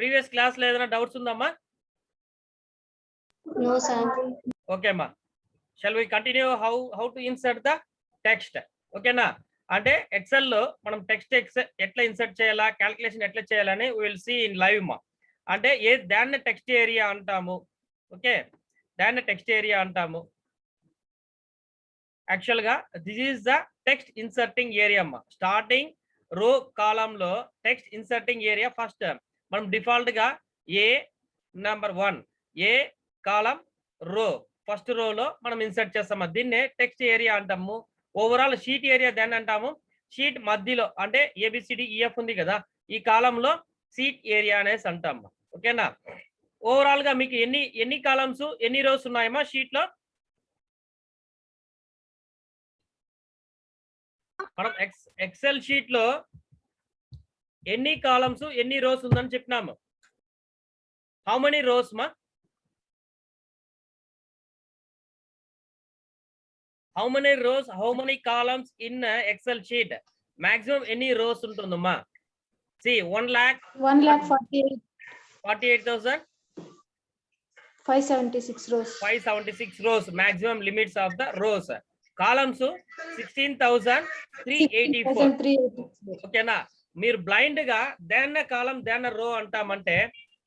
Previous class లో ఏదైనా doubts ఉందమ్మా? No, sir. ఓకే అమ్మా, shall we continue how to insert the text? ఓకేనా? అంటే ఎక్సెల్ లో మనం టెక్స్ట్ ఎట్లా ఇన్సర్ట్ చేయాలా, క్యాల్కులేషన్ ఎట్లా చేయాలని విల్ సీ ఇన్ లైవ్ మా. అంటే దాన్ని టెక్స్ట్ ఏరియా అంటాము. ఓకే, దాన్ని టెక్స్ట్ ఏరియా అంటాము. యాక్చువల్ గా this is the text inserting area అమ్మా. స్టార్టింగ్ రో కాలం లో టెక్స్ట్ ఇన్సర్టింగ్ ఏరియా ఫస్ట్ మనం డిఫాల్ట్ గా ఏ నెంబర్ 1 ఏ కాలం రో ఫస్ట్ రోలో మనం ఇన్సర్ట్ చేస్తాము. దీన్నే టెక్స్ట్ ఏరియా అంటాము. ఓవరాల్ షీట్ ఏరియా దాన్ని అంటాము. షీట్ మధ్యలో అంటే ABCDEF ఉంది కదా, ఈ కాలంలో షీట్ ఏరియా అనేసి అంటాము. ఓకేనా? ఓవరాల్ గా మీకు ఎన్ని కాలమ్స్ ఎన్ని రోస్ ఉన్నాయమ్మా షీట్ లో? మనం ఎక్సెల్ షీట్ లో ఎన్ని కాలమ్స్ ఎన్ని రోస్ ఉందని చెప్పినాము. హౌ మెనీ రోస్ మా? How many rows, how many columns in Excel sheet? Maximum any rows ఉంటుందమ్మా? See 1,48,000 576 rows. 576 rows maximum limits of the rows. Columns 16,384. ఓకేనా? మీరు బ్లైండ్ గా దెన్ కాలం దెన్ రో అంటామంటే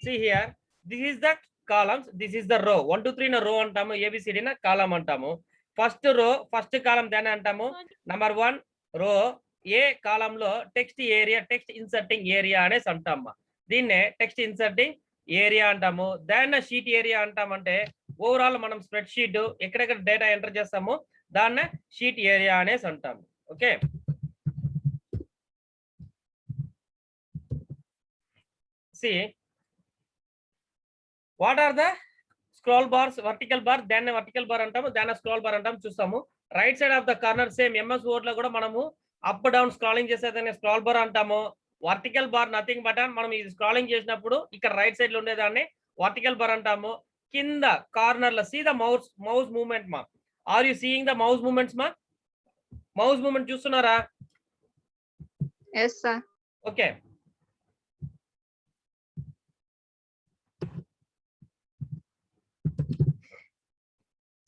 see here, this is the columns, this is the row. 1 2 3 న రో అంటాము, ABCD న కాలం అంటాము. ఫస్ట్ రో ఫస్ట్ కాలం దాన్ని అంటాము. నంబర్ 1 రో ఏ కాలంలో text area text inserting area అనేసి అంటాము. దీన్నే టెక్స్ట్ ఇన్సర్టింగ్ ఏరియా అంటాము. దాన్ని షీట్ ఏరియా అంటామంటే ఓవరాల్ మనం స్ప్రెడ్ షీట్ ఎక్కడెక్కడ డేటా ఎంటర్ చేస్తాము దాన్నే షీట్ ఏరియా అనేసి అంటాము. Okay, see what are the scroll bars? Vertical bar, దాన్ని వర్టికల్ బార్ అంటాము, దాన్ని స్క్రోల్ బార్ అంటాము. చూస్తాము right side of the corner same MS word లో కూడా మనము అప్ డౌన్ స్క్రాలింగ్ చేసేదాన్ని స్క్రోల్ బార్ అంటాము. వర్టికల్ బార్ నథింగ్ బట్ మనం ఇది స్క్రాలింగ్ చేసినప్పుడు ఇక్కడ రైట్ సైడ్ లో ఉండేదాన్ని వర్టికల్ బార్ అంటాము. కింద కార్నర్ లో సీ ద మౌస్ మూవ్మెంట్ మా. Are you seeing the mouse movements మా? మౌస్ మూవ్మెంట్ చూస్తున్నారా? Yes, sir. Okay,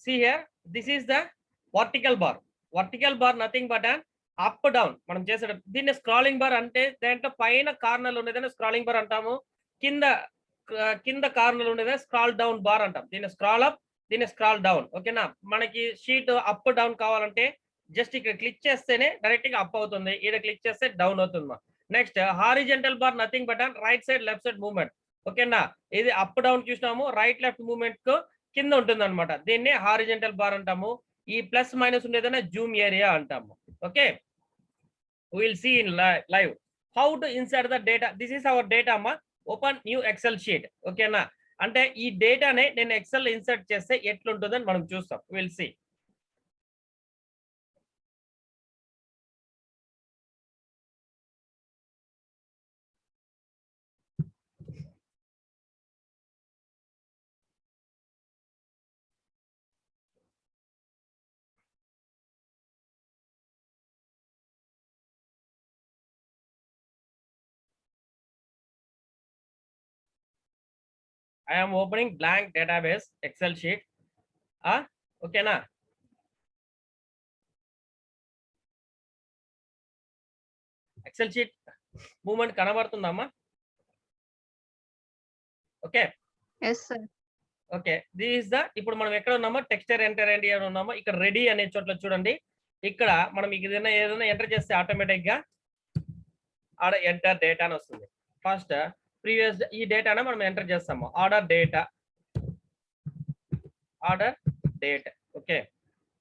see here, this is the vertical bar. Vertical bar nothing but an up down మనం చేసే దీన్ని scrolling bar అంటే దాంట్లో పైన corner ఉండేదాన్ని స్క్రాలింగ్ బార్ అంటాము. కింద కార్నర్ ఉండేదాన్ని స్క్రాల్ డౌన్ బార్ అంటాం. దీన్ని స్క్రాల్ అప్, దీన్ని స్క్రాల్ డౌన్. ఓకేనా? మనకి షీట్ అప్ డౌన్ కావాలంటే జస్ట్ ఇక్కడ క్లిక్ చేస్తేనే డైరెక్ట్ గా అప్ అవుతుంది, ఇక్కడ క్లిక్ చేస్తే డౌన్ అవుతుంది. Next horizontal bar nothing but right side left side movement. ఓకేనా? ఇది అప్ డౌన్ చూసినాము, రైట్ లెఫ్ట్ మూవ్మెంట్ కు కింద ఉంటుంది అనమాట. దీన్ని హారిజంటల్ బార్ అంటాము. ఈ ప్లస్ మైనస్ ఉండేదనే జూమ్ ఏరియా అంటాము. Okay, will see in live how to insert the data. This is our data అమ్మా. Open new Excel sheet. ఓకేనా? అంటే ఈ డేటానే నేను ఎక్సెల్ ఇన్సర్ట్ చేస్తే ఎట్లుంటుందని మనం చూస్తాం. Will see. I am opening blank database Excel sheet. ఓకేనా? ఎక్సెల్ షీట్ మూవ్మెంట్ కనబడుతుందమ్మా? Okay, Yes, sir. Okay, this is the ఇప్పుడు మనం ఎక్కడ ఉన్నామో టెక్స్చర్ ఎంటర్ అని ఉన్నామో ఇక్కడ రెడీ అనే చోట్ల చూడండి. ఇక్కడ మనం ఏదైనా ఎంటర్ చేస్తే ఆటోమేటిక్ గా ఆడ ఎంటర్ డేటా అని వస్తుంది. ఫస్ట్ ప్రీవియస్ ఈ డేటాను మనం ఎంటర్ చేస్తాము. Order date. Okay,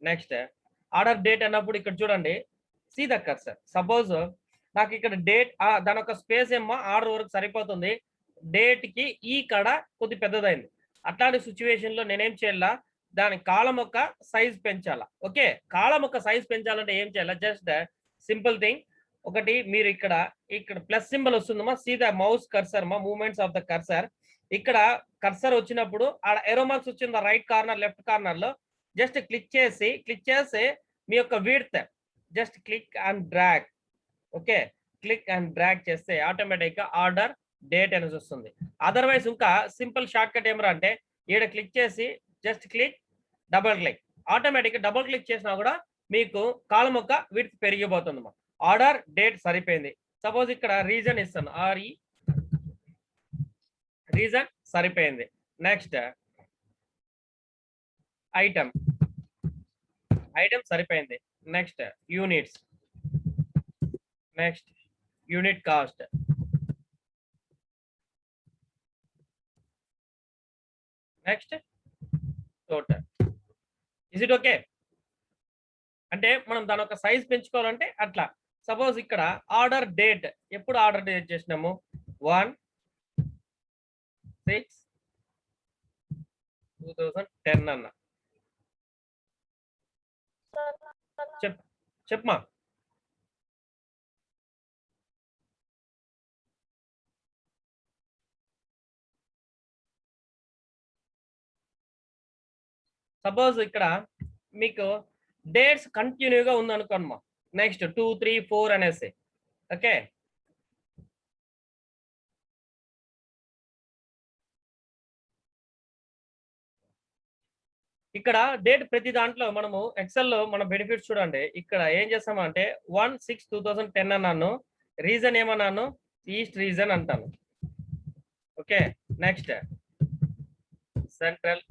next order date అన్నప్పుడు ఇక్కడ చూడండి సీ ద కర్సర్. సపోజ్ నాకు ఇక్కడ డేట్ దాని ఒక స్పేస్ ఏమో ఆర్డర్ వరకు సరిపోతుంది, డేట్ కి ఈ కడ కొద్ది పెద్దదైంది. అట్లాంటి సిచ్యువేషన్ లో నేనేం చేయాలా, దాని కాలం యొక్క సైజ్ పెంచాలా. ఓకే, కాలం యొక్క సైజ్ పెంచాలంటే ఏం చేయాలా, జస్ట్ సింపుల్ థింగ్. ఒకటి మీరు ఇక్కడ ప్లస్ సింబల్ వస్తుందమ్మా. సీ ద మౌస్ కర్సర్ మా, మూవ్మెంట్స్ ఆఫ్ ద కర్సర్. ఇక్కడ కర్సర్ వచ్చినప్పుడు ఆడ ఏరో మార్క్స్ వచ్చింది రైట్ కార్నర్ లెఫ్ట్ కార్నర్ లో. జస్ట్ క్లిక్ చేసి మీ యొక్క width just click and drag. Okay, click and drag చేస్తే ఆటోమేటిక్ గా ఆర్డర్ డేట్ అనేసి వస్తుంది. అదర్వైజ్ ఇంకా సింపుల్ షార్ట్ కట్ ఏమరా అంటే ఈడ క్లిక్ చేసి just click double click, automatic double click చేసినా కూడా మీకు కాలం యొక్క విడ్త్ పెరిగిపోతుంది. ఆర్డర్ డేట్ సరిపోయింది. సపోజ్ ఇక్కడ రీజన్ ఇస్తాను, ఆర్ఈ రీజన్ సరిపోయింది. నెక్స్ట్ ఐటమ్ సరిపోయింది. Next units, next unit cost, next total. Is it okay? అంటే మనం దాని ఒక సైజ్ పెంచుకోవాలంటే అట్లా. సపోజ్ ఇక్కడ ఆర్డర్ డేట్ ఎప్పుడు ఆర్డర్ డేట్ చేసినాము 1/6/2010 అన్న. చెప్పమా. సపోజ్ ఇక్కడ మీకు డేట్స్ కంటిన్యూగా ఉంది అనుకోమ్మా. నెక్స్ట్ 2, 3, 4 అనేసి. ఓకే, ఇక్కడ డేట్ ప్రతి దాంట్లో మనము ఎక్సెల్ లో మన బెనిఫిట్స్ చూడండి. ఇక్కడ ఏం చేస్తామంటే 1/6/2010 అన్నాను. రీజన్ ఏమన్నాను? ఈస్ట్ రీజన్ అంటాను. Okay, next central,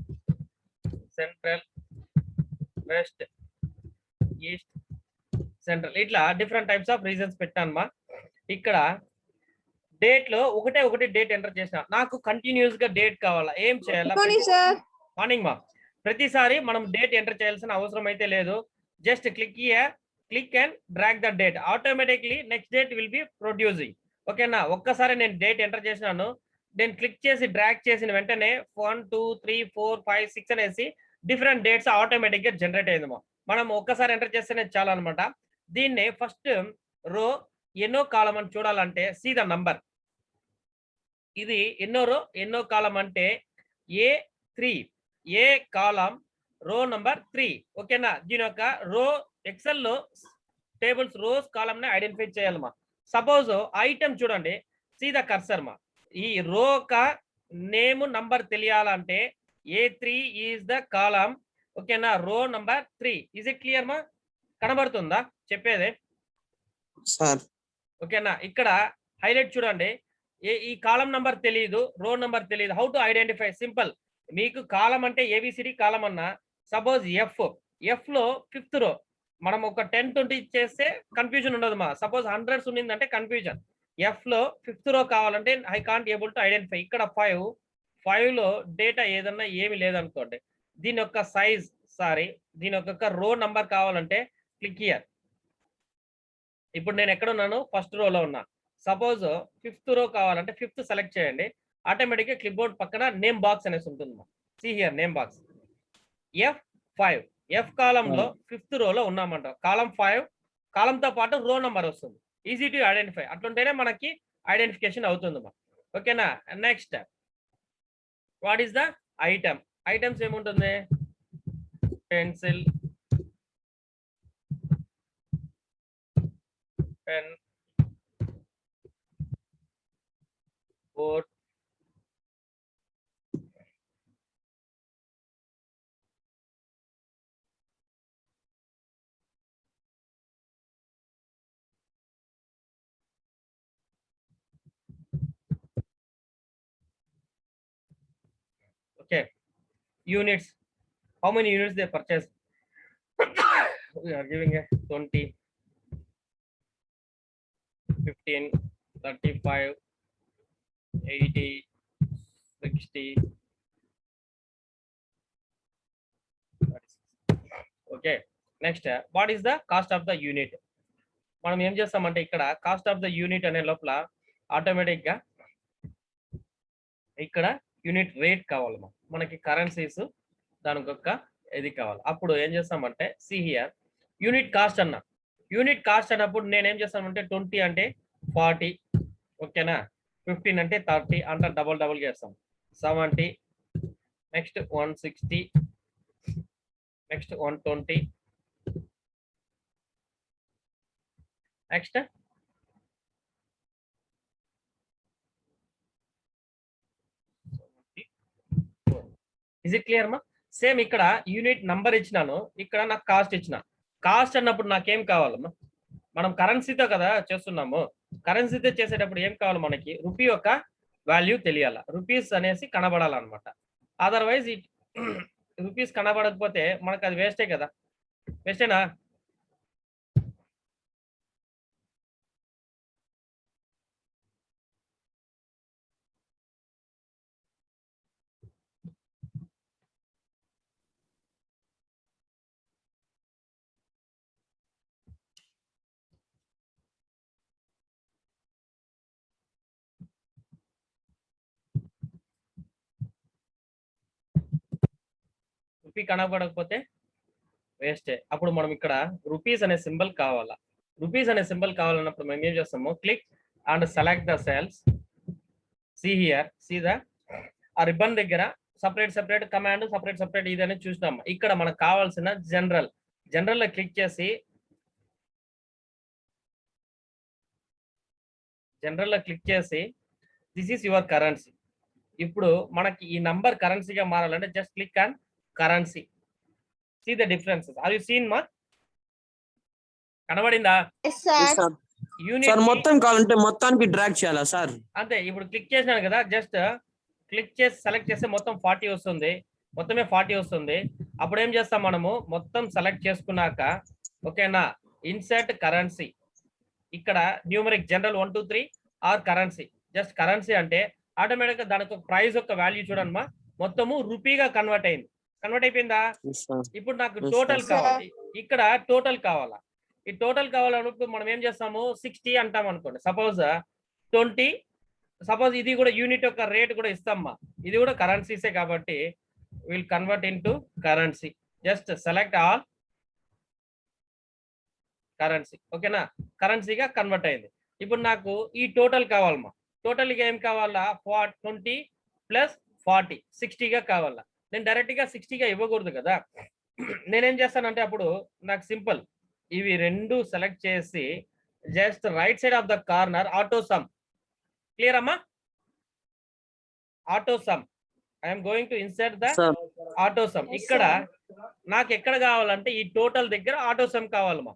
west, east, central, ఇట్లా డిఫరెంట్ టైప్స్ ఆఫ్ రీజన్స్ పెట్టానమ్మా. ఇక్కడ డేట్ లో ఒకటి డేట్ ఎంటర్ చేసిన, నాకు కంటిన్యూస్ గా డేట్ కావాలా, ఏం చేయాలా? మార్నింగ్ మా ప్రతిసారి మనం డేట్ ఎంటర్ చేయాల్సిన అవసరం అయితే లేదు. Just click and drag the date, automatically next date will be producing. ఓకేనా? ఒక్కసారి నేను డేట్ ఎంటర్ చేసినాను, నేను క్లిక్ చేసి డ్రాగ్ చేసిన వెంటనే 1, 2, 3, 4, 5, 6 అనేసి డిఫరెంట్ డేట్స్ ఆటోమేటిక్ గా జనరేట్ అయిందమ్మా. మనం ఒక్కసారి ఎంటర్ చేస్తేనే చాలా అనమాట. దీన్ని ఫస్ట్ రో ఎన్నో కాలం అని చూడాలంటే సీ ద నంబర్. ఇది ఎన్నో రో ఎన్నో కాలం అంటే A3, ఏ కాలం రో నంబర్ 3. ఓకేనా? దీని యొక్క రో ఎక్సెల్ లో టేబుల్స్ రోస్ కాలం ని ఐడెంటిఫై చేయాలమ్మా. సపోజ్ ఐటమ్ చూడండి, సీ ద కర్సర్ మా. ఈ రో కా నేమ్ నంబర్ తెలియాలంటే A3 ఈజ్ ద కాలం. ఓకేనా? రో నంబర్ 3. ఇస్ ఇట్ క్లియర్ మా? కనబడుతుందా చెప్పేది? సార్ ఓకేనా? ఇక్కడ హైలైట్ చూడండి, ఈ కాలం నంబర్ తెలియదు, రో నంబర్ తెలియదు. How to identify? సింపుల్. మీకు కాలం అంటే ఏబిసిడి కాలం అన్నా, సపోజ్ ఎఫ్ లో 5th రో మనం ఒక 10, 20 చేస్తే కన్ఫ్యూజన్ ఉండదు మా. Suppose 100s ఉన్నిందంటే confusion. ఎఫ్ లో 5th రో కావాలంటే I can't able to identify. ఇక్కడ 5 లో డేటా ఏదన్నా ఏమి లేదనుకోండి, దీని యొక్క సైజ్ దీని యొక్క రో నంబర్ కావాలంటే క్లిక్ హియర్. ఇప్పుడు నేను ఎక్కడ ఉన్నాను? ఫస్ట్ రోలో ఉన్నా. సపోజ్ 5th రో కావాలంటే 5th సెలెక్ట్ చేయండి. ఆటోమేటిక్ గా క్లిప్ బోర్డ్ పక్కన నేమ్ బాక్స్ అనేసి ఉంటుంది. See here name box. F5 F కాలంలో 5th రోలో ఉన్నామంట. కాలం 5 కాలంతో పాటు రో నంబర్ వస్తుంది. Easy to identify. అట్లుంటేనే మనకి ఐడెంటిఫికేషన్ అవుతుంది. ఓకేనా? Next what is the item? Items ఏముంటుంది? Pencil, pen, board, okay, units. How many units they purchase? We are giving a 20, 15, 35, 80, 60. Okay, next what is the cost of the unit? మనం ఏం చేస్తామంటే ఇక్కడ cost of the unit అనే లోపల automatic గా ఇక్కడ unit rate కావాలి. మనకి కరెన్సీస్ దానికి ఒక ఇది కావాలి. అప్పుడు ఏం చేస్తామంటే సి హియర్ యూనిట్ కాస్ట్ అన్న. యూనిట్ కాస్ట్ అన్నప్పుడు నేను ఏం చేస్తామంటే 20 అంటే 40, ఓకేనా? 15 అంటే 30 అంటే డబుల్ చేస్తాం. 70, next 160, next 120, next is it clear మా? సేమ్ ఇక్కడ యూనిట్ నంబర్ ఇచ్చినాను, ఇక్కడ నాకు కాస్ట్ ఇచ్చిన. కాస్ట్ అన్నప్పుడు నాకేం కావాలమ్మా? మనం కరెన్సీతో కదా చేస్తున్నాము. కరెన్సీతో చేసేటప్పుడు ఏం కావాలి మనకి? రూపీ యొక్క వాల్యూ తెలియాల, రూపీస్ అనేసి కనబడాలన్నమాట. అదర్వైజ్ రూపీస్ కనబడకపోతే మనకు అది వేస్టే కదా. వేస్టేనా? రూపీ కనబడకపోతే వేస్టే. అప్పుడు మనం ఇక్కడ రూపీస్ అనే సింబల్ కావాలా. రూపీస్ అనే సింబల్ కావాలన్నప్పుడు మేము ఏం చేస్తాము? Click and select the cells. See here, see the ఆ రిబ్బన్ దగ్గర సపరేట్ కమాండ్ సపరేట్ ఇది అనేది చూసినాము. ఇక్కడ మనకు కావాల్సిన జనరల్ లో క్లిక్ చేసి దిస్ ఈస్ యువర్ కరెన్సీ. ఇప్పుడు మనకి ఈ నంబర్ కరెన్సీగా మారాలంటే just click on currency. See the differences. Are you seen మా? కనబడిందా? సార్ మొత్తం కావాలంటే మొత్తానికి డ్రాగ్ చేయాలా సార్? అంతే. ఇప్పుడు క్లిక్ చేసినాను కదా, జస్ట్ క్లిక్ చేసి సెలెక్ట్ చేస్తే మొత్తం 40 వస్తుంది. మొత్తమే 40 వస్తుంది. అప్పుడు ఏం చేస్తాం మనము? మొత్తం సెలెక్ట్ చేసుకున్నాక ఓకేనా, ఇన్సర్ట్ కరెన్సీ. ఇక్కడ numeric general 1 2 3 or currency. Just currency అంటే ఆటోమేటిక్ గా దానికి ఒక ప్రైస్ యొక్క వాల్యూ చూడమ్మా, మొత్తము రూపీగా కన్వర్ట్ అయిపోయిందా? ఇప్పుడు నాకు టోటల్ కావాలి. ఇక్కడ టోటల్ కావాలా. ఈ టోటల్ కావాలన్నప్పుడు మనం ఏం చేస్తాము? 60 అంటాం అనుకోండి. సపోజ్ 20, సపోజ్ ఇది కూడా యూనిట్ యొక్క రేట్ కూడా ఇస్తామ్మా. ఇది కూడా కరెన్సీసే కాబట్టి will convert into currency. Just select all currency. ఓకేనా, కరెన్సీగా కన్వర్ట్ అయింది. ఇప్పుడు నాకు ఈ టోటల్ కావాలమ్మా. టోటల్ గా ఏం కావాలా? 20 ప్లస్ 40 60గా కావాలా. నేను డైరెక్ట్ గా 60గా ఇవ్వకూడదు కదా. నేనేం చేస్తానంటే అప్పుడు నాకు సింపుల్, ఇవి రెండు సెలెక్ట్ చేసి just right side of the corner auto sum. Clear అమ్మా? Auto sum. I'm going to insert the auto sum. ఇక్కడ నాకు ఎక్కడ కావాలంటే ఈ టోటల్ దగ్గర ఆటో సమ్ కావాలమ్మా.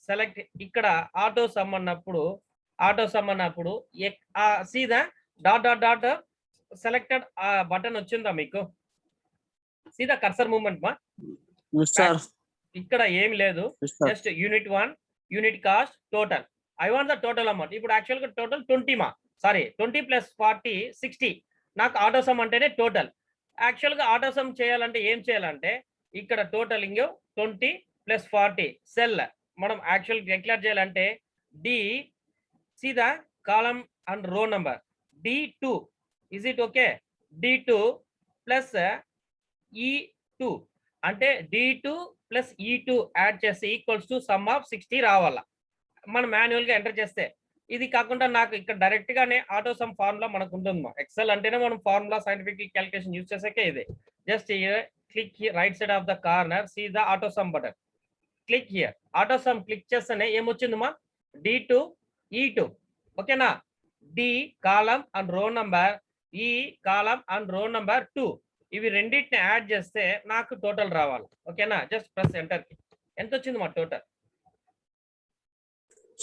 సెలెక్ట్ ఇక్కడ ఆటో సమ్ అన్నప్పుడు సీదా డాట్ సెలెక్టెడ్ బటన్ వచ్చిందా మీకు? సీదా కర్సర్ మూవ్మెంట్ మా. ఇక్కడ ఏమి లేదు, just unit 1 unit cost total. I want the total amount. ఇప్పుడు యాక్చువల్ గా టోటల్ 20 మా, సారీ 20 ప్లస్ 40 60. నాకు ఆటో సమ్ అంటేనే టోటల్. యాక్చువల్ గా ఆటో సమ్ చేయాలంటే ఏం చేయాలంటే ఇక్కడ టోటల్ ఇంగో 20 ప్లస్ 40 సెల్ మనం యాక్చువల్ డిక్లేర్ చేయాలంటే డి సీదా కాలం and row number D2. Is it okay? D2 plus E2 అంటే D2 ప్లస్ E2 యాడ్ చేస్తే ఈక్వల్స్ టు సమ్ ఆఫ్ 60 రావాలా. మనం మాన్యువల్ గా ఎంటర్ చేస్తే. ఇది కాకుండా నాకు ఇక్కడ డైరెక్ట్ గానే ఆటో సమ్ ఫార్ములా మనకు ఉంటుంది. ఎక్సెల్ అంటేనే మనం ఫార్ములా సైంటిఫిక్ క్యాలిక్యులేషన్ యూజ్ చేసాకే ఇది. Just click right side of the corner, see the auto sum button. Click here. Auto sum click చేస్తేనే ఏమొచ్చిందమ్మా? D2 E2. ఓకేనా? D column and row number, ఈ కాలం అండ్ రో నంబర్ 2. ఇవి రెండింటిని add చేస్తే నాకు టోటల్ రావాలి. ఓకేనా? జస్ట్ ప్రెస్ ఎంటర్ కి. ఎంత వచ్చింది మా టోటల్?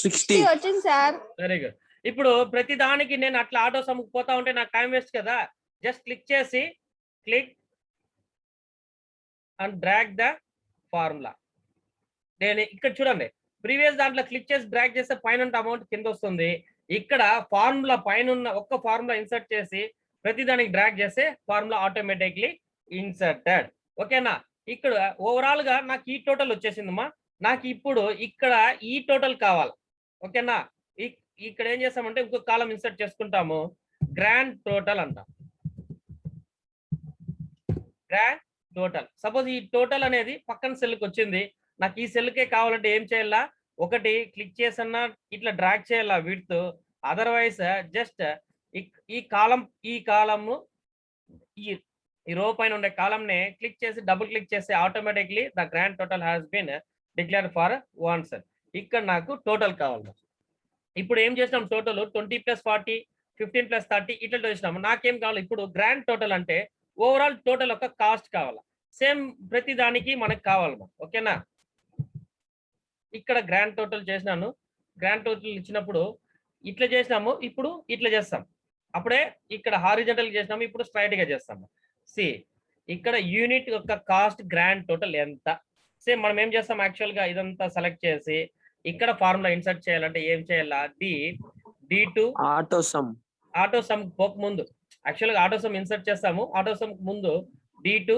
60 వచ్చింది సార్. Very good. ఇప్పుడు ప్రతి దానికి నేను అట్లా ఆటో సమ్ పోతా ఉంటే నాకు టైం వేస్ట్ కదా. Just click and drag the formula. నేను ఇక్కడ చూడండి, ప్రీవియస్ దాంట్లో క్లిక్ చేసి డ్రాగ్ చేస్తే పైన అమౌంట్ కింద వస్తుంది. ఇక్కడ ఫార్ములా పైన ఉన్న ఒక్క ఫార్ములా ఇన్సర్ట్ చేసి ప్రతి దానికి డ్రాగ్ చేస్తే ఫార్ములా ఆటోమేటిక్లీ ఇన్సర్టెడ్. ఓకేనా? ఇక్కడ ఓవరాల్ గా నాకు ఈ టోటల్ వచ్చేసిందమ్మా. నాకు ఇప్పుడు ఇక్కడ ఈ టోటల్ కావాలి. ఓకేనా? ఇక్కడ ఏం చేస్తామంటే ఇంకొక కాలం ఇన్సర్ట్ చేసుకుంటాము, గ్రాండ్ టోటల్ అంటాం. Grand total. సపోజ్ ఈ టోటల్ అనేది పక్కన సెల్కి వచ్చింది, నాకు ఈ సెల్కే కావాలంటే ఏం చేయాలా? ఒకటి క్లిక్ చేసన్నా ఇట్లా డ్రాగ్ చేయాలా విడ్త్. అదర్వైజ్ జస్ట్ ఈ కాలము ఈ రో పైన ఉండే కాలం ని క్లిక్ చేసి డబుల్ క్లిక్ చేస్తే automatically the grand total has been declared for one cell. ఇక్కడ నాకు టోటల్ కావాలి. ఇప్పుడు ఏం చేసినాం? టోటల్ 20 ప్లస్ 40 15 ప్లస్ 30 ఇట్లా చేసినాము. నాకేం కావాలి ఇప్పుడు? గ్రాండ్ టోటల్ అంటే ఓవరాల్ టోటల్ యొక్క కాస్ట్ కావాలా. సేమ్ ప్రతి దానికి మనకు కావాలమ్మా. ఓకేనా, ఇక్కడ గ్రాండ్ టోటల్ చేసినాను. గ్రాండ్ టోటల్ ఇచ్చినప్పుడు ఇట్లా చేసినాము, ఇప్పుడు ఇట్లా చేస్తాం. అప్పుడే ఇక్కడ హారిజంటల్ చేసినాము, ఇప్పుడు స్ట్రైట్ గా చేస్తాము. సి ఇక్కడ యూనిట్ యొక్క కాస్ట్ గ్రాండ్ టోటల్ ఎంత. సేమ్ మనం ఏం చేస్తాం, యాక్చువల్ గా ఇదంతా సెలెక్ట్ చేసి ఇక్కడ ఫార్ములా ఇన్సర్ట్ చేయాలంటే ఏం చేయాలా, D2 ఆటో సమ్ పోక ముందు యాక్చువల్ గా ఆటో సమ్ ఇన్సర్ట్ చేస్తాము. ఆటో సమ్ ముందు D2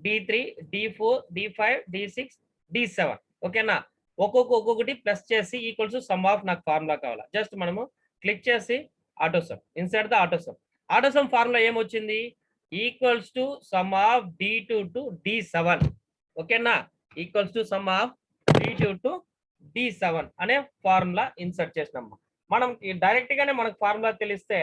D3 D4 D5 D6 D7. ఓకేనా, ఒక్కొక్కటి ప్లస్ చేసి ఈక్వల్స్ టు సమ్ ఆఫ్ నాకు ఫార్ములా కావాలా. జస్ట్ మనము క్లిక్ చేసి auto sum, insert the auto sum. Auto sum formula ఏమొచ్చింది, equals to sum of D2 to D7. ఓకేనా, equals to sum of D2 to D7 అనే formula insert చేసినాం. మనం direct గానే మనకు ఫార్ములా తెలిస్తే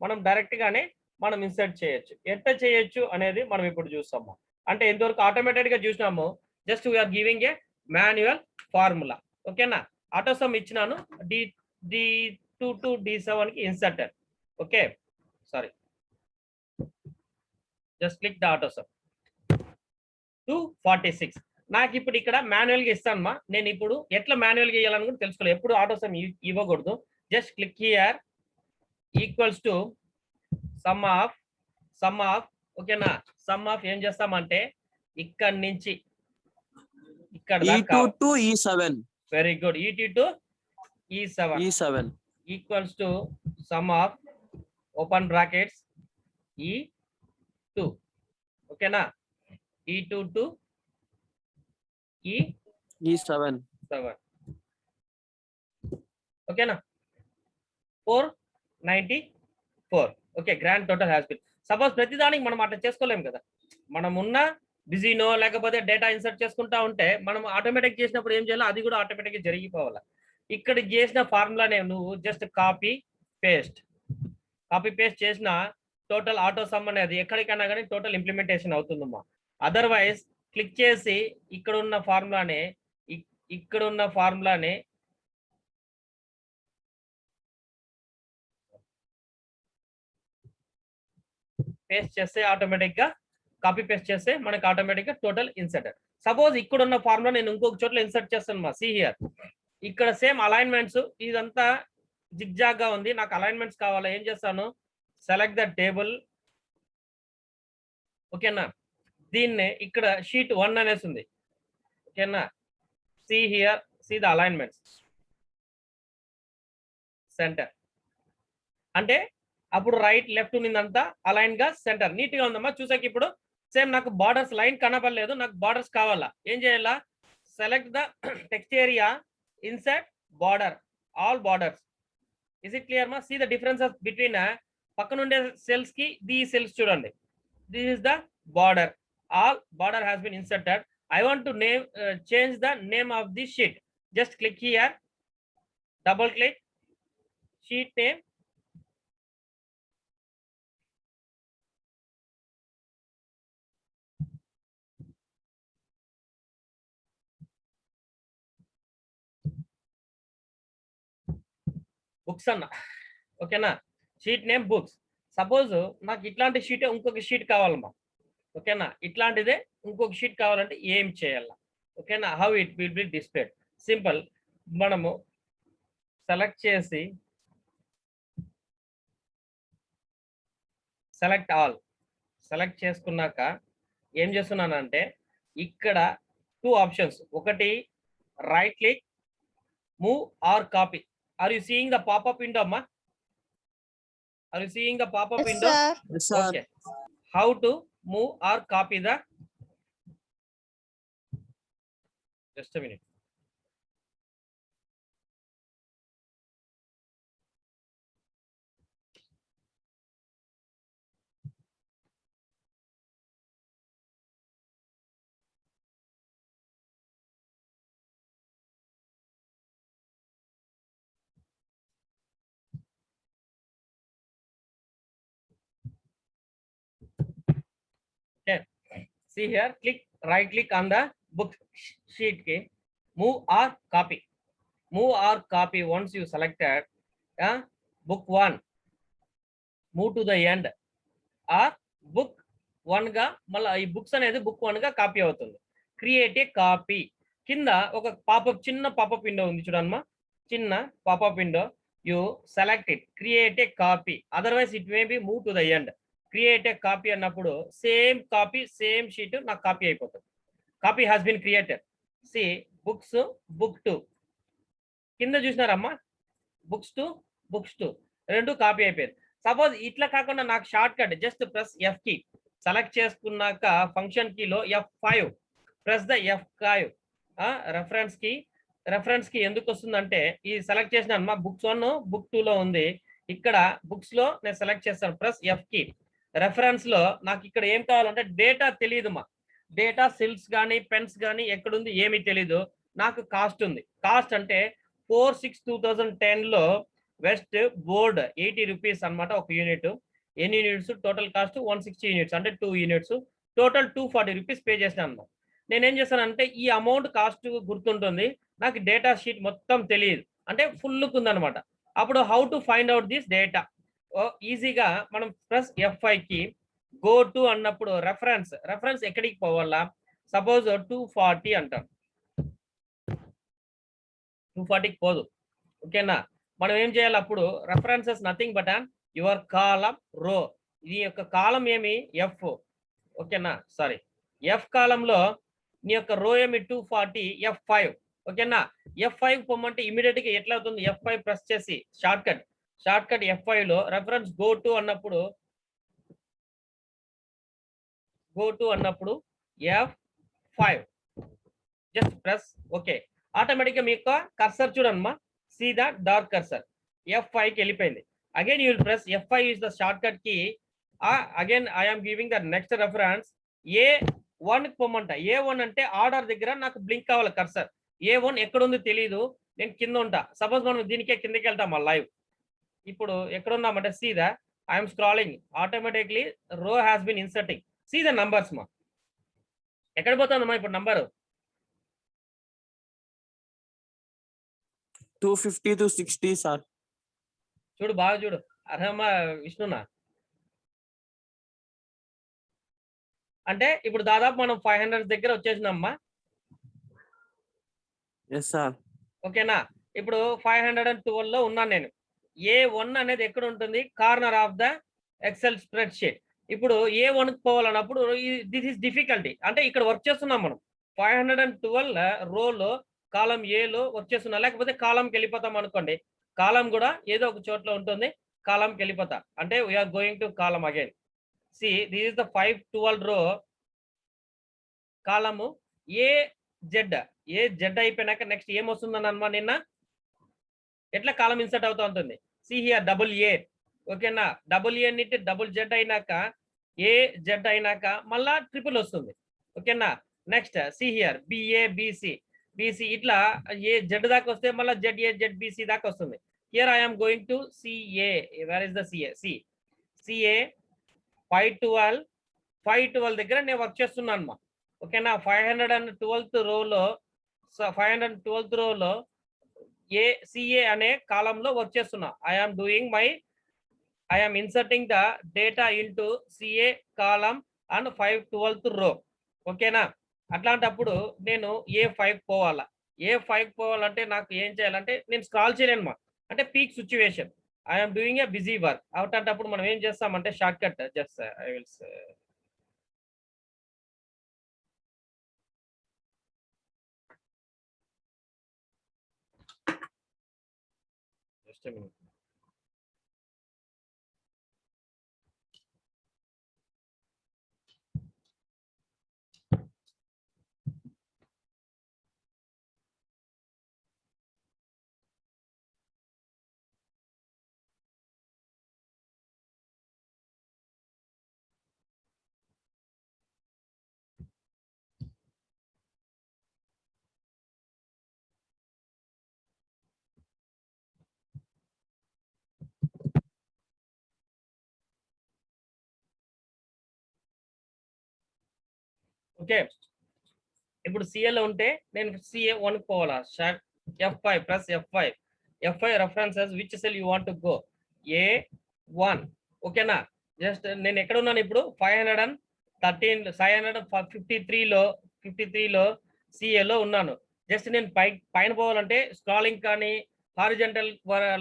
మనం డైరెక్ట్ గానే మనం ఇన్సర్ట్ చేయొచ్చు. ఎట్లా చేయొచ్చు అనేది మనం ఇప్పుడు చూస్తాము. అంటే ఎంతవరకు ఆటోమేటెడ్ గా చూసినాము, just we're giving a manual formula. ఓకేనా, ఆటో సమ్ ఇచ్చినాను, D2 టు D7 కి inserted. Okay, sorry, just click the auto sum 246. నాకు ఇప్పుడు ఇక్కడ మాన్యువల్ గా ఇస్తానమ్మా. నేను ఇప్పుడు ఎట్లా మాన్యువల్ గా ఇవ్వాలని కూడా తెలుసుకోలేదు. ఎప్పుడు ఆటో సమ్ ఇవ్వకూడదు. Just click here, equals to sum of. ఓకేనా, సమ్ ఆఫ్ ఏం చేస్తామంటే ఇక్కడ నుంచి ఇక్కడ very good, E2 to E7 equals to sum of open brackets E2. ఓకేనా, E2 టు E7. ఓకేనా, 494. Okay, grand total has been. Suppose ప్రతిదానికి మనం అట్లా చేసుకోలేము కదా. మనం ఉన్న బిజీనో లేకపోతే డేటా ఇన్సర్ట్ చేసుకుంటా ఉంటే మనం ఆటోమేటిక్ చేసినప్పుడు ఏం చేయాలో అది కూడా ఆటోమేటిక్ గా జరిగిపోవాలి. ఇక్కడ చేసిన ఫార్ములానే నువ్వు జస్ట్ కాపీ పేస్ట్ చేసిన టోటల్ ఆటో సమ్ అనేది ఎక్కడికైనా కానీ టోటల్ ఇంప్లిమెంటేషన్ అవుతుందమ్మా. అదర్వైజ్ క్లిక్ చేసి ఇక్కడ ఉన్న ఫార్ములానే పేస్ట్ చేస్తే ఆటోమేటిక్ గా కాపీ పేస్ట్ చేస్తే మనకి ఆటోమేటిక్ గా టోటల్ ఇన్సర్ట్. సపోజ్ ఇక్కడ ఉన్న ఫార్ములా నేను ఇంకొక చోట్ల ఇన్సర్ట్ చేస్తాను మా. సి హియర్, ఇక్కడ సేమ్ అలైన్మెంట్స్ ఇదంతా జిగ్జాగ్ గా ఉంది. నాకు అలైన్మెంట్స్ కావాలా, ఏం చేస్తాను, సెలెక్ట్ ద టేబుల్. ఓకేనా, దీన్నే ఇక్కడ షీట్ 1 అనేసి ఉంది. ఓకేనా, see here, see the alignments centre అంటే అప్పుడు రైట్ లెఫ్ట్ ఉన్నదంతా అలైన్ గా సెంటర్ నీట్ గా ఉందమ్మా. చూసాక ఇప్పుడు సేమ్ నాకు బార్డర్స్ లైన్ కనపడలేదు, నాకు బార్డర్స్ కావాలా. ఏం చేయాలా, select the text area, insert border, all borders. Is it clear మా? సీ ద డిఫరెన్సెస్ బిట్వీన్ పక్కన ఉండే సెల్స్ కి ది సెల్స్ చూడండి. This is the border, all border has been inserted. I want to change the name of this sheet. Just click here, double click, sheet name. Books అన్న. ఓకేనా, sheet name books. Suppose నాకు ఇట్లాంటి sheet ఇంకొక sheet కావాలమ్మా. ఓకేనా, ఇట్లాంటిదే ఇంకొక sheet కావాలంటే ఏం చేయాల. ఓకేనా, how it will be displayed. Simple, మనము సెలెక్ట్ చేసి సెలెక్ట్ ఆల్ సెలెక్ట్ చేసుకున్నాక ఏం చేస్తున్నానంటే ఇక్కడ 2 ఆప్షన్స్. ఒకటి right click, move or copy. Are you seeing the popup window అమ్మా? Are you seeing the popup window? Okay, how to move or copy the, just a minute. Okay, see here, right click on the book sheet ke, move or copy. Once you selected book 1, move to the end, or book 1 గా మళ్ళీ ఈ books అనేది book 1 గా copy అవుతుంది. Create a copy కింద ఒక popup చిన్న popup window ఉంది చూడమ్మా, చిన్న popup window. You select it, create a copy, otherwise it may be move to the end. Create a copy అన్నప్పుడు సేమ్ కాపీ సేమ్ షీట్ నాకు కాపీ అయిపోతుంది. Copy has been created. See books book 2 కింద చూసినారమ్మా, books 2 రెండు copy అయిపోయింది. Suppose ఇట్లా కాకుండా నాకు shortcut just press F కి, సెలెక్ట్ చేసుకున్నాక ఫంక్షన్ కీలో F5 press the F5. Reference కి ఎందుకు వస్తుందంటే ఈ సెలెక్ట్ చేసిన బుక్స్ 1 బుక్ 2 లో ఉంది, ఇక్కడ బుక్స్ లో నేను సెలెక్ట్ చేస్తాను, ప్రెస్ ఎఫ్ కి. రెఫరెన్స్ లో నాకు ఇక్కడ ఏం కావాలంటే డేటా తెలియదు మా, డేటా సిల్స్ కానీ పెన్స్ కానీ ఎక్కడుంది ఏమీ తెలీదు, నాకు కాస్ట్ ఉంది. కాస్ట్ అంటే 4/6/2010 లో వెస్ట్ బోర్డ్ 80 రూపీస్ అనమాట ఒక యూనిట్. ఎన్ని యూనిట్స్? టోటల్ కాస్ట్ 160 యూనిట్స్ అంటే 2 యూనిట్స్, టోటల్ 240 రూపీస్ పే చేసినాను అన్నమాట. నేనేం చేశానంటే ఈ అమౌంట్ కాస్ట్ గుర్తుంటుంది, నాకు డేటా షీట్ మొత్తం తెలియదు అంటే ఫుల్కు ఉందన్నమాట. అప్పుడు how to find out this data? ఈజీగా మనం ప్లస్ F5 కి గో టు అన్నప్పుడు రెఫరెన్స్ ఎక్కడికి పోవాలా? సపోజ్ 240 అంటాం, 240కి పోదు. ఓకేనా, మనం ఏం చేయాలి అప్పుడు? References nothing but and your column row. ఈ యొక్క కాలం ఏమి? ఎఫ్. ఓకేనా, సారీ ఎఫ్ కాలంలో నీ యొక్క రో ఏమి? 240 F5. ఓకేనా, F5 పొమ్మంటే ఇమీడియట్ గా ఎట్లా అవుతుంది? F5 ప్రెస్ చేసి షార్ట్ కట్ F5 లో రెఫరెన్స్ గో టు అన్నప్పుడు F5 just press okay. Automatic గా మీ యొక్క కర్సర్ చూడమ్మా, see the dark cursor F5 కి వెళ్ళిపోయింది. Again you will press F5 is the shortcut కి. Again I am giving the next reference A1 కి పొమ్మంట. A1 అంటే order దగ్గర నాకు బ్లింక్ కావాలి కర్సర్. A1 ఎక్కడ ఉంది తెలియదు, నేను కింద ఉంటా. సపోజ్ మనం దీనికే కిందకి వెళ్తాం లైవ్. ఇప్పుడు ఎక్కడ ఉన్నామంటే see the I'm scrolling, automatically row has been inserting. See the numbers మా, ఎక్కడ పోతుందమ్మా ఇప్పుడు నంబరు? 250 to 60 sir. చూడు బాగా చూడు. అర్హమ్మా విష్ణునా, అంటే ఇప్పుడు దాదాపు మనం 500 దగ్గర వచ్చేసినమ్మా. Yes sir. ఓకేనా, ఇప్పుడు 512 లో ఉన్నాను నేను. A1 అనేది ఎక్కడ ఉంటుంది? Corner of the XL spread sheet. ఇప్పుడు A1 కి పోవాలన్నప్పుడు దిస్ ఇస్ డిఫికల్టీ, అంటే ఇక్కడ వర్క్ చేస్తున్నాం మనం 512 రోలో కాలం ఏలో వర్క్ చేస్తున్నా, లేకపోతే కాలంకి వెళ్ళిపోతాం అనుకోండి. కాలం కూడా ఏదో ఒక చోట్ల ఉంటుంది, కాలంకి వెళ్ళిపోతా అంటే we are going to column again. See this is the 512 row. కాలము ఏ జెడ్ అయిపోయినాక నెక్స్ట్ ఏమొస్తుందని అన్నమా, నిన్న ఎట్లా కాలం ఇన్సర్ట్ అవుతూ ఉంటుంది. See here AA. ఓకేనా, AA నిట్టి Z అయినాక AZ అయినాక మళ్ళా ట్రిపుల్ వస్తుంది. ఓకేనా, next see here BA BC ఇట్లా Z దాకా వస్తే మళ్ళీ ZA ZBC దాకా వస్తుంది. Here I'm going to CA. Where is the CA 512 దగ్గర నేను వర్క్ చేస్తున్నాను అన్నమా. ఓకేనా, 512th రోలో CA అనే కాలంలో వర్క్ చేస్తున్నా. I'm inserting the data into CA column and 512th రో. ఓకేనా, అట్లాంటప్పుడు నేను A5 పోవాలా. A5 పోవాలంటే నాకు ఏం చేయాలంటే నేను స్క్రాల్ చేయలేను మా, అంటే peak situation, I'm doing a busy work. అట్లాంటప్పుడు మనం ఏం చేస్తామంటే short cut just I will just a minute. Okay, ఇప్పుడు CA ఉంటే నేను CA1 కి పోవాలా. Short F5 plus F5 references which cell you want to go? A1. ఓకేనా, జస్ట్ నేను ఎక్కడ ఉన్నాను ఇప్పుడు? 512 553లో సిఏలో ఉన్నాను. జస్ట్ నేను పైన పోవాలంటే స్క్రాలింగ్ కానీ హారిజంటల్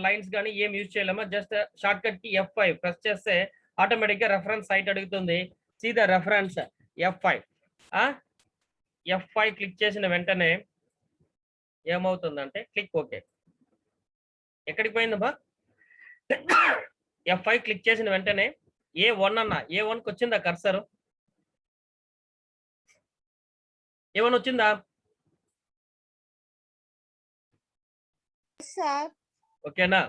లైన్స్ కానీ ఏం యూజ్ చేయలేమా. జస్ట్ షార్ట్ కట్ కి F5 ప్రెస్ చేస్తే ఆటోమేటిక్ గా రెఫరెన్స్ సైట్ అడుగుతుంది. See the reference F5. F5 click చేసిన వెంటనే ఏమవుతుందంటే క్లిక్ ఓకే. ఎక్కడికి పోయిందమ్మా? F5 క్లిక్ చేసిన వెంటనే A1 అన్న A1కి వచ్చిందా కర్సర్? A1 వచ్చిందా? సార్ ఓకేనా?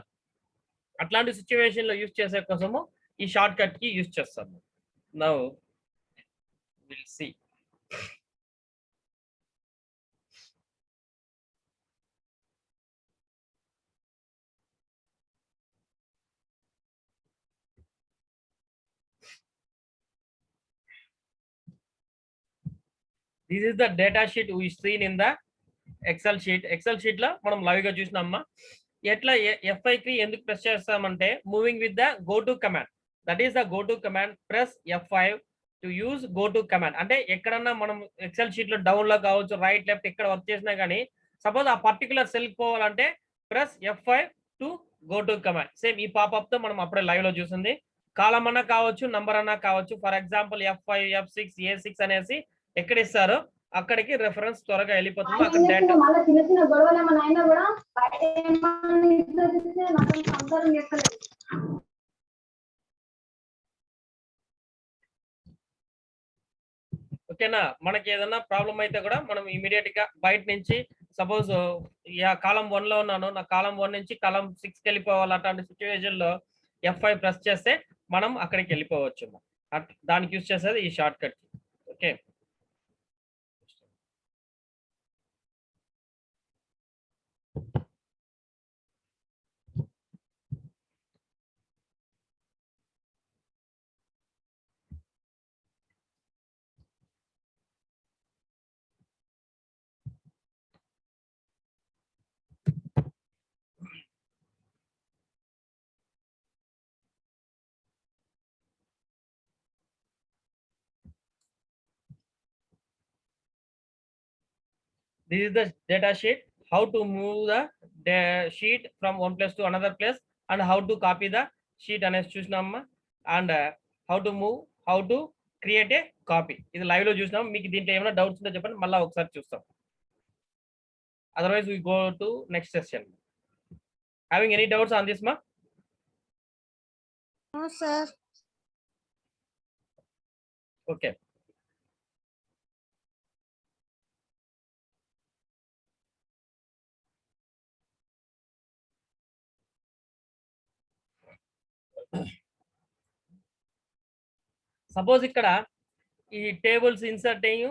అట్లాంటి సిచ్యువేషన్ లో యూజ్ చేసే కోసము ఈ షార్ట్ కట్ కి యూజ్ చేస్తాము. Now will see. This is the data sheet we seen in the Excel sheet. Excel sheet లో మనం లైవ్ గా చూసినామా. ఎట్లా F5 కి ఎందుకు ప్రెస్ చేస్తామంటే moving with the go to command. That is the go to command. Press F5 to use go to command. అంటే ఎక్కడన్నా మనం ఎక్సెల్ షీట్ లో డౌన్ లో కావచ్చు, రైట్ లెఫ్ట్ ఎక్కడ వర్క్ చేసినా కానీ సపోజ్ ఆ పర్టికులర్ సెల్ పోవాలంటే press F5 to go to command. Same ఈ పాపప్ తో మనం అప్పుడే లైవ్ లో చూసింది. కాలం అన్నా కావచ్చు, నంబర్ అన్నా కావచ్చు. For example F5 F6 A6 అనేసి ఎక్కడ ఇస్తారో అక్కడికి రెఫరెన్స్ త్వరగా వెళ్ళిపోతుంది. అక్కడ డేటా చిన్న చిన్న గొడవలు ఏమన్నా అయినా కూడా బయట ఏమన్నా ఇస్తే నాకు సంసారం చేస్తలేదు. ఓకేనా? మనకి ఏదైనా ప్రాబ్లం అయితే కూడా మనం ఇమీడియట్ గా బయట నుంచి సపోజ్ కాలం 1 లో ఉన్నాను, నా కాలం 1 నుంచి కాలం 6 కి వెళ్ళిపోవాలి. అట్లాంటి సిచ్యువేషన్ లో F5 ప్రెస్ చేస్తే మనం అక్కడికి వెళ్ళిపోవచ్చు. దానికి యూజ్ చేసేది ఈ short cut. Okay, this is the data sheet. How to move the sheet from one place to another place and how to copy the sheet అనేది చూసినామా. And how to move, how to create a copy. ఇది live లో చూసినాం. మీకు దీంట్లో ఏమైనా doubts ఉంటే చెప్పండి, మళ్ళీ ఒకసారి చూస్తాం. Otherwise we go to next session. Having any doubts on this, ma? No sir. Okay. Suppose ఇక్కడ ఈ టేబుల్స్ ఇన్సర్టింగ్,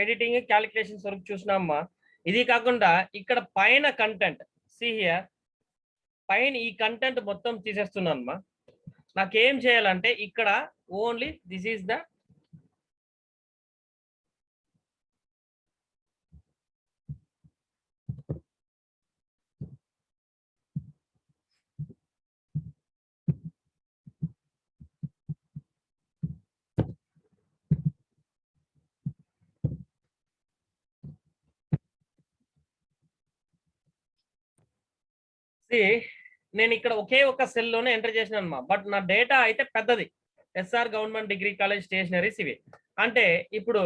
ఎడిటింగ్, క్యాలిక్యులేషన్స్ వరకు చూసినామా. ఇది కాకుండా ఇక్కడ పైన కంటెంట్, సి హియర్, పైన ఈ కంటెంట్ మొత్తం తీసేస్తున్నానమ్మా. నాకేం చేయాలంటే ఇక్కడ ఓన్లీ దిస్ ఈస్ ద నేను ఇక్కడ ఒకే ఒక సెల్ లోనే ఎంటర్ చేసిన అన్నమా. బట్ నా డేటా అయితే పెద్దది. SR government degree college stationeries ఇవి. అంటే ఇప్పుడు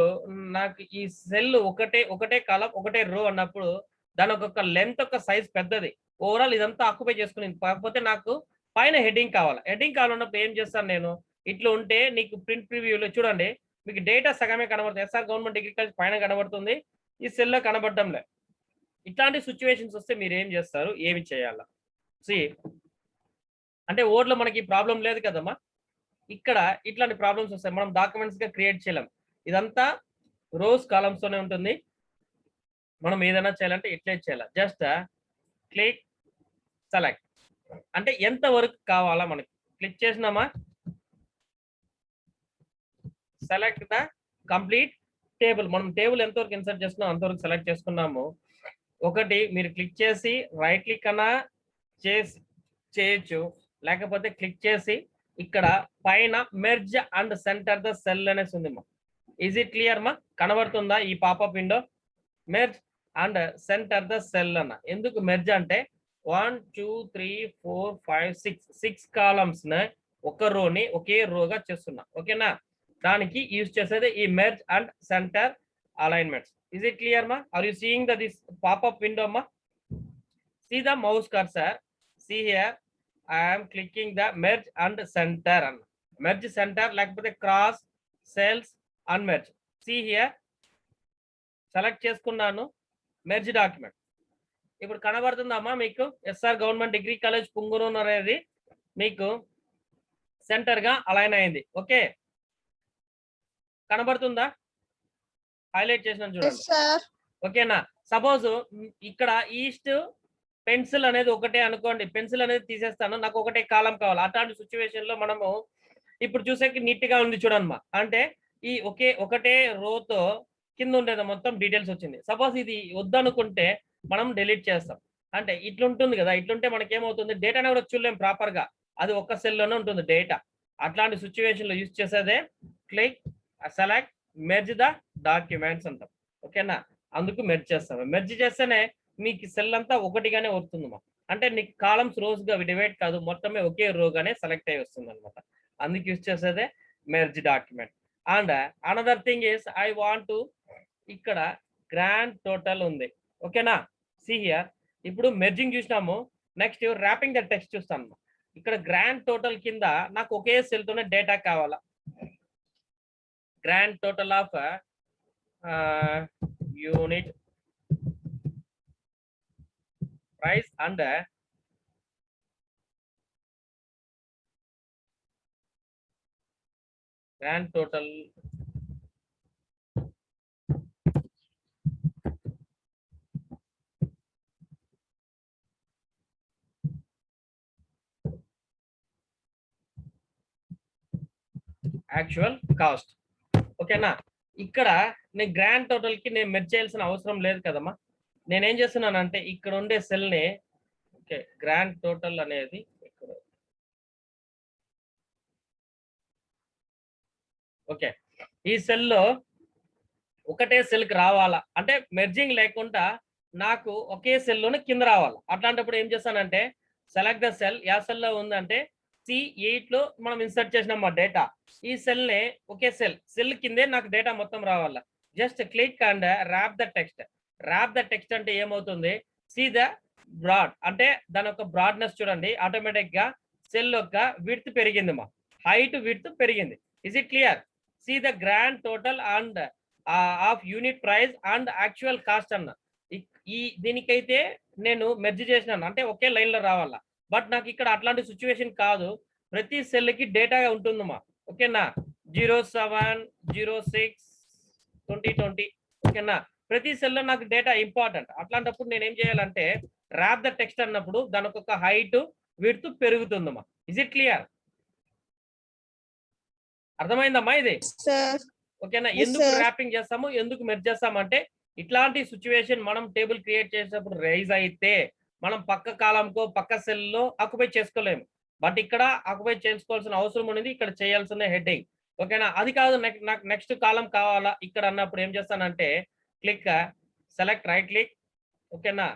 నాకు ఈ సెల్ ఒకటే కాలం ఒకటే రో అన్నప్పుడు దాని ఒక లెంత్ ఒక సైజ్ పెద్దది. ఓవరాల్ ఇదంతా ఆక్యుపై చేసుకుని, కాకపోతే నాకు పైన హెడ్డింగ్ కావాలి. హెడ్డింగ్ కావాలన్నప్పుడు ఏం చేస్తాను నేను, ఇట్లా ఉంటే నీకు ప్రింట్ ప్రివ్యూలో చూడండి, మీకు డేటా సగమే కనబడుతుంది. ఎస్ఆర్ గవర్నమెంట్ డిగ్రీ కాలేజ్ పైన కనబడుతుంది, ఈ సెల్లో కనబడటం లేదు. ఇట్లాంటి సిచ్యువేషన్స్ వస్తే మీరు ఏం చేస్తారు, ఏమి చేయాలా? అంటే ఓడ్లో మనకి ప్రాబ్లం లేదు కదమ్మా. ఇక్కడ ఇట్లాంటి ప్రాబ్లమ్స్ వస్తాయి. మనం డాక్యుమెంట్స్ గా క్రియేట్ చేయలేం. ఇదంతా రోస్ కాలమ్స్ తోనే ఉంటుంది. మనం ఏదైనా చేయాలంటే ఇట్లే చేయాలి. Just click select. అంటే ఎంత వరకు కావాలా మనకి క్లిక్ చేసినామా, సెలెక్ట్ ద కంప్లీట్ టేబుల్. మనం టేబుల్ ఎంతవరకు ఇన్సర్ట్ చేస్తున్నాం అంతవరకు సెలెక్ట్ చేసుకున్నాము. ఒకటి మీరు క్లిక్ చేసి రైట్ క్లిక్ అన్నా చేయొచ్చు, లేకపోతే క్లిక్ చేసి ఇక్కడ పైన merge and centre the cell అనేసి ఉంది మా. ఈజ్ ఇట్ క్లియర్ మా? కనబడుతుందా ఈ popup window? Merge and centre the cell అన్న. ఎందుకు మెర్జ్ అంటే 1 2 3 4 5 6 కాలమ్స్ ని ఒక రోని ఒకే రోగా చేస్తున్నా. ఓకేనా? దానికి యూజ్ చేసేది ఈ merge and centre alignments. Is it clear ma? Are you seeing this pop-up window ma? See the mouse cursor. See here, I am clicking the merge and center. Merge center like the cross, cells, unmerge. See here, select చేసుకున్నాను merge document. ఇప్పుడు కనబడుతుందమ్మా మీకు SR government degree college Punganur అనేది మీకు centre గా align అయింది. Okay, కనబడుతుందా? Highlight చేసినాను చూడండి. ఓకేనా? సపోజ్ ఇక్కడ ఈస్ట్ పెన్సిల్ అనేది ఒకటే అనుకోండి, పెన్సిల్ అనేది తీసేస్తాను, నాకు ఒకటే కాలం కావాలి. అట్లాంటి సిచ్యువేషన్ లో మనము ఇప్పుడు చూసేకి నీట్ గా ఉంది చూడమ్మా. అంటే ఈ ఒకటే రోతో కింద ఉండేది మొత్తం డీటెయిల్స్ వచ్చింది. సపోజ్ ఇది వద్దనుకుంటే మనం డిలీట్ చేస్తాం. అంటే ఇట్లుంటుంది కదా, ఇట్లుంటే మనకి ఏమవుతుంది, డేటాని కూడా చూడలేం ప్రాపర్ గా, అది ఒక్క సెల్ లోనే ఉంటుంది డేటా. అట్లాంటి సిచ్యువేషన్ లో యూజ్ చేసేదే click select merge the documents అంటాం. ఓకేనా? అందుకు మెర్జ్ చేస్తాం. మెర్జ్ చేస్తేనే మీకు సెల్ అంతా ఒకటిగానే వస్తుంది మా. అంటే నీకు కాలమ్స్ రోస్ గా డివైడ్ కాదు, మొత్తమే ఒకే రోగానే సెలెక్ట్ అయి వస్తుంది అనమాట. అందుకు యూజ్ చేసేదే merge document. And another thing is I want to, ఇక్కడ గ్రాండ్ టోటల్ ఉంది. ఓకేనా? సి హియర్, ఇప్పుడు మెర్జింగ్ చూసినాము, నెక్స్ట్ ర్యాపింగ్ ద టెక్స్ట్ చూస్తాను. ఇక్కడ గ్రాండ్ టోటల్ కింద నాకు ఒకే సెల్ తోనే డేటా కావాలా. Grand total of unit price and grand total actual cost. ఓకేనా? ఇక్కడ నేను గ్రాండ్ టోటల్ కి నేను మెర్జ్ చేయాల్సిన అవసరం లేదు కదమ్మా. నేనేం చేస్తున్నానంటే ఇక్కడ ఉండే సెల్ ని, ఓకే, గ్రాండ్ టోటల్ అనేది ఇక్కడ, ఓకే, ఈ సెల్ లో ఒకటే సెల్ కి రావాలా అంటే మెర్జింగ్ లేకుండా నాకు ఒకే సెల్ లోనే కింద రావాలా. అట్లాంటప్పుడు ఏం చేస్తానంటే select the cell, yeah cell లో ఉందంటే C8 లో మనం ఇన్సర్ట్ చేసినాం మా డేటా. ఈ సెల్ ని ఒకే సెల్ కిందే నాకు డేటా మొత్తం రావాలా. Just click and wrap the text. Wrap the text అంటే ఏమవుతుంది, సీ ద బ్రాడ్ అంటే దాని యొక్క బ్రాడ్నెస్ చూడండి, ఆటోమేటిక్ గా సెల్ యొక్క విడ్త్ పెరిగింది మా, హైట్ విడ్త్ పెరిగింది. Is it clear? See the grand total and of unit price and actual cost అన్న. ఈ దీనికైతే నేను మెర్జ్ చేసినాను అంటే ఒకే లైన్ లో రావాలా. బట్ నాకు ఇక్కడ అట్లాంటి సిచ్యువేషన్ కాదు, ప్రతి సెల్ కి డేటా ఉంటుందమ్మా. ఓకేనా? 07/06/2020. ఓకేనా? ప్రతి సెల్ లో నాకు డేటా ఇంపార్టెంట్. అట్లాంటప్పుడు నేను ఏం చేయాలంటే ర్యాప్ ద టెక్స్ట్ అన్నప్పుడు దానికి ఒక హైట్ విడ్త్ పెరుగుతుందమ్మా. Is it clear? అర్థమైందమ్మా ఇది? ఓకేనా? ఎందుకు ర్యాపింగ్ చేస్తాము, ఎందుకు మెర్జ్ చేస్తామంటే ఇట్లాంటి సిచ్యువేషన్ మనం టేబుల్ క్రియేట్ చేసేటప్పుడు రైజ్ అయితే మనం పక్క కాలంకో పక్క సెల్ లో ఆక్యుపై చేసుకోలేము. బట్ ఇక్కడ ఆక్యుపై చేసుకోవాల్సిన అవసరం ఉంది, ఇక్కడ చేయాల్సిన హెడ్డింగ్. ఓకేనా? అది కాదు, నాకు నెక్స్ట్ కాలం కావాలా ఇక్కడ అన్నప్పుడు ఏం చేస్తానంటే క్లిక్ సెలెక్ట్ రైట్ క్లిక్. ఓకేనా?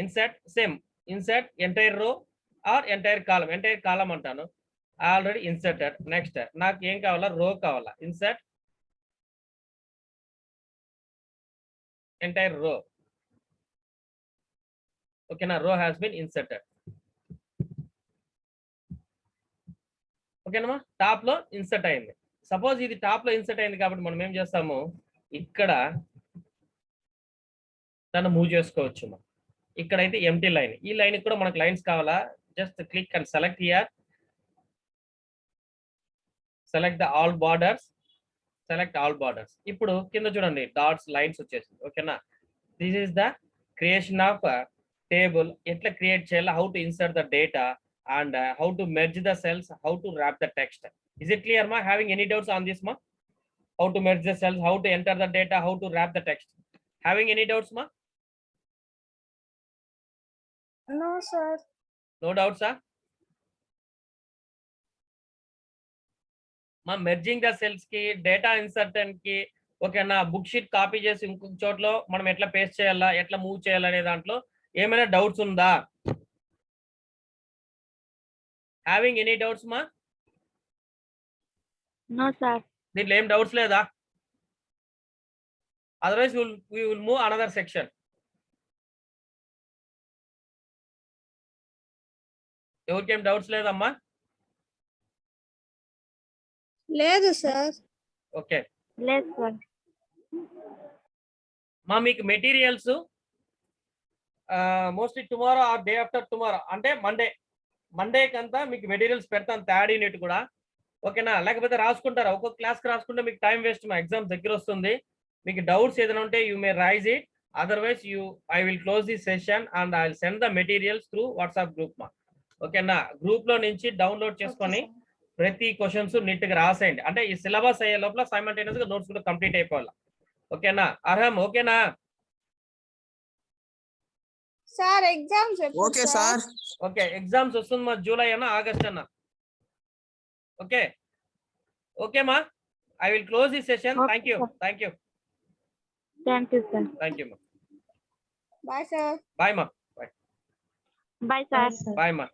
Insert, same insert entire row or entire column. Entire column అంటాను, ఆల్రెడీ ఇన్సర్టెడ్. నెక్స్ట్ నాకు ఏం కావాలా, రో కావాలా, ఇన్సర్ట్ ఎంటైర్ రో. ఓకేనా? రో హ్యాస్ బీన్ ఇన్సర్టెడ్. ఓకేనమ్మా? టాప్ లో ఇన్సర్ట్ అయింది. సపోజ్ ఇది టాప్ లో ఇన్సర్ట్ అయింది కాబట్టి మనం ఏం చేస్తాము, ఇక్కడ దాన్ని మూవ్ చేసుకోవచ్చు. ఇక్కడైతే ఎంటీ లైన్, ఈ లైన్ కూడా మనకు లైన్స్ కావాలా, just click and select here, select the all borders, select all borders. ఇప్పుడు కింద చూడండి డాట్స్ లైన్స్ వచ్చేసింది. ఓకేనా? This is the creation of table. ఎట్లా క్రియేట్ చేయాలి, how to insert the data and how to merge the cells, how to wrap the text. Is it clear ma? Having any doubts on this ma? How to merge the cells, how to enter the data, how to wrap the text? Having any doubts ma? No sir. No doubts sir? మా merging the cells కి data ఇన్సర్టెంట్ కి ఓకేనా book sheet copy చేసి ఇంకొక చోట్లో మనం ఎట్లా paste చేయాలా ఎట్లా మూవ్ చేయాలనే దాంట్లో ఏమైనా డౌట్స్ ఉందా? హ్యావింగ్ ఎనీ డౌట్స్ మా? No sir. దీంట్లో ఏం డౌట్స్ లేదా? Otherwise we will move another section. ఎవరికేం డౌట్స్ లేదమ్మా? లేదు సార్. ఓకే లేదు సార్. మా మీకు materials mostly tomorrow or day after tomorrow అంటే మండే కంతా మీకు మెటీరియల్స్ పెడతాను థర్డ్ యూనిట్ కూడా ఓకేనా? లేకపోతే రాసుకుంటారా ఒక్కొక్క క్లాస్కి రాసుకుంటే మీకు టైం వేస్ట్. మా ఎగ్జామ్ దగ్గర వస్తుంది. మీకు డౌట్స్ ఏదైనా ఉంటే you may raise it, otherwise I will close the session and I will send the materials through WhatsApp group మా ఓకేనా? గ్రూప్ లో నుంచి డౌన్లోడ్ చేసుకొని ప్రతి క్వశ్చన్స్ నీట్ గా రాసేయండి. అంటే ఈ సిలబస్ అయ్యే లోపల సైమల్టేనియస్ గా నోట్స్ కూడా కంప్లీట్ అయిపోవాలి ఓకేనా? అర్హం ఓకేనా? Sir exams okay sir. Okay exams వస్తుంది మా జూలై అన్న ఆగస్ట్ అన్న. ఓకే ఓకే మా I will close the session. Thank you thank you sir. Thank you మా. Bye sir. బాయ్ మా. Bye sir. బాయ్ మా.